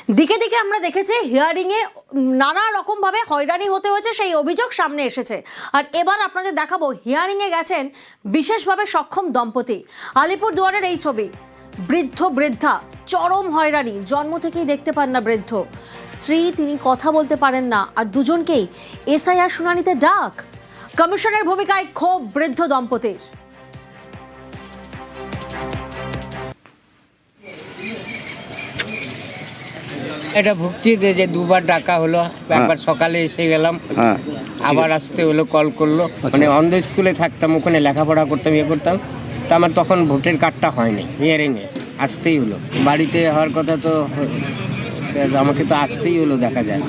দিকে দিকে আমরা দেখেছি হিয়ারিং এ নানা রকম ভাবে হয়রানি হতে হয়েছে, সেই অভিযোগ সামনে এসেছে। আর এবার আপনাদের দেখাবো হিয়ারিং এ গেছেন বিশেষভাবে সক্ষম দম্পতি। আলিপুরদুয়ারের এই ছবি, বৃদ্ধ বৃদ্ধা চরম হয়রানি, জন্ম থেকেই দেখতে পান না বৃদ্ধ স্ত্রী, তিনি কথা বলতে পারেন না, আর দুজনকেই এসআইআর শুনানিতে ডাক। কমিশনের ভূমিকায় ক্ষোভ বৃদ্ধ দম্পতির। এটা ভুগছি যে দুবার ডাকা হলো, একবার সকালে এসে গেলাম, আবার আসতে হলো, কল করলো। মানে অন্ধ স্কুলে থাকতাম, ওখানে লেখাপড়া করতাম, ইয়ে করতাম, তো আমার তখন ভোটের কার্ডটা হয়নি, হিয়ারিংয়ে আসতেই হলো। বাড়িতে হওয়ার কথা তো, আমাকে তো আসতেই হলো, দেখা যায়।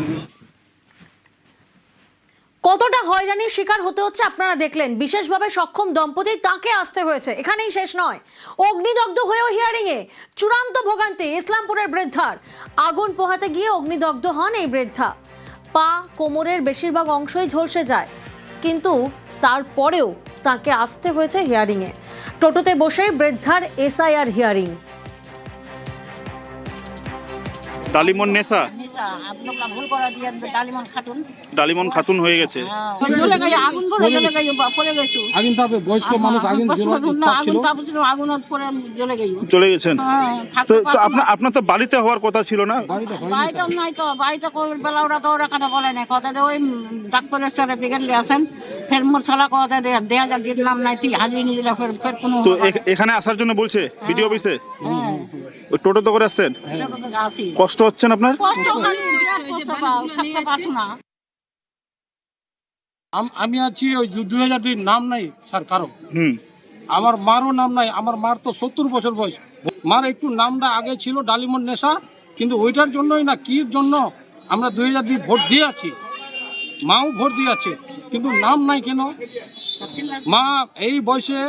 কতটা হয়রানির শিকার হতে হচ্ছে আপনারা দেখলেন। বিশেষভাবে সক্ষম দম্পতি, তাকে আসতে হয়েছে। এখানেই শেষ নয়, অগ্নিদগ্ধ হয়েও হিয়ারিং এ চূড়ান্ত ভোগান্তি ইসলামপুরের বৃদ্ধার। আগুন পোহাতে গিয়ে অগ্নিদগ্ধ হন এই বৃদ্ধা। পা, কোমরের বেশিরভাগ অংশই ঝলসে যায়, কিন্তু তারপরেও তাকে আসতে হয়েছে হিয়ারিং এ। টোটোতে বসেই বৃদ্ধার এসআইআর হিয়ারিং। ডালিমন নেশা, ডালিমন খাতুন হয়ে গেছে। চলে গেছেন। তো আপনার তো বাড়িতে হওয়ার কথা ছিল না? বাড়িতে বেলা ওরা তো ওরা কথা বলে না, কথা ওই ডাক্তারের সাথে বিকেল আসেন, ফের মোর ছলা কথা দেয়া যা দিলাম নাই, তুই হাজির নিয়ে দিলা, ফের কোনো। তো এখানে আসার জন্য বলছে বিডিও অফিসে? ওই টোটোতে করে আসছেন? কষ্ট হচ্ছে না আপনার? আমি আছি ওই 2002 নাম নাই স্যার কারো, আমার মারও নাম নাই। আমার মার তো 70 বছর বয়স, মার একটু নামটা আগে ছিল ডালিমন নেশা, কিন্তু ওইটার জন্যই না কির জন্য আমরা 2002 ভোট দিয়ে আছি, মাও ভোট দিয়ে আছে, কিন্তু নাম নাই কেন? মা এই বয়সে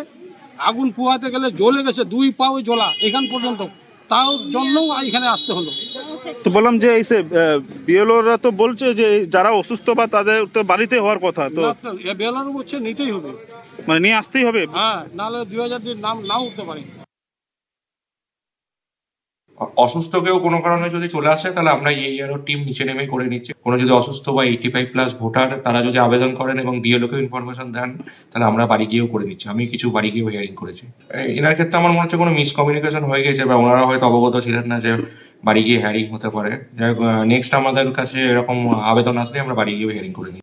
আগুন পোহাতে গেলে জ্বলে গেছে, 2 পাও জ্বলা এখান পর্যন্ত, তার জন্য এখানে আসতে হলো। তো বললাম যে এই বিএলওরা তো বলছে যে যারা অসুস্থ বা তাদের তো বাড়িতে হওয়ার কথা, তো বিএলওর বলছে নিতেই হবে, মানে নিয়ে আসতেই হবে। হ্যাঁ, নাহলে 2002 নাম নাও উঠতে পারে। অসুস্থ কেউ কোনো কারণে যদি চলে আসে, তাহলে আমরা এই টিম নিচে নেমে করে নিচ্ছি। কোনো যদি অসুস্থ বা 85+ ভোটার তারা যদি আবেদন করেন এবং বিএলওকেও ইনফরমেশন দেন, তাহলে আমরা বাড়ি গিয়েও করে নিচ্ছি। আমি কিছু বাড়ি গিয়েও হিয়ারিং করেছি। এনার ক্ষেত্রে আমার মনে হচ্ছে কোনো মিসকমিউনিকেশন হয়ে গেছে, বা ওনারা হয়তো অবগত ছিলেন না যে বাড়ি গিয়ে হিয়ারিং হতে পারে। নেক্সট আমাদের কাছে এরকম আবেদন আসলে আমরা বাড়ি গিয়েও হিয়ারিং করে নিই।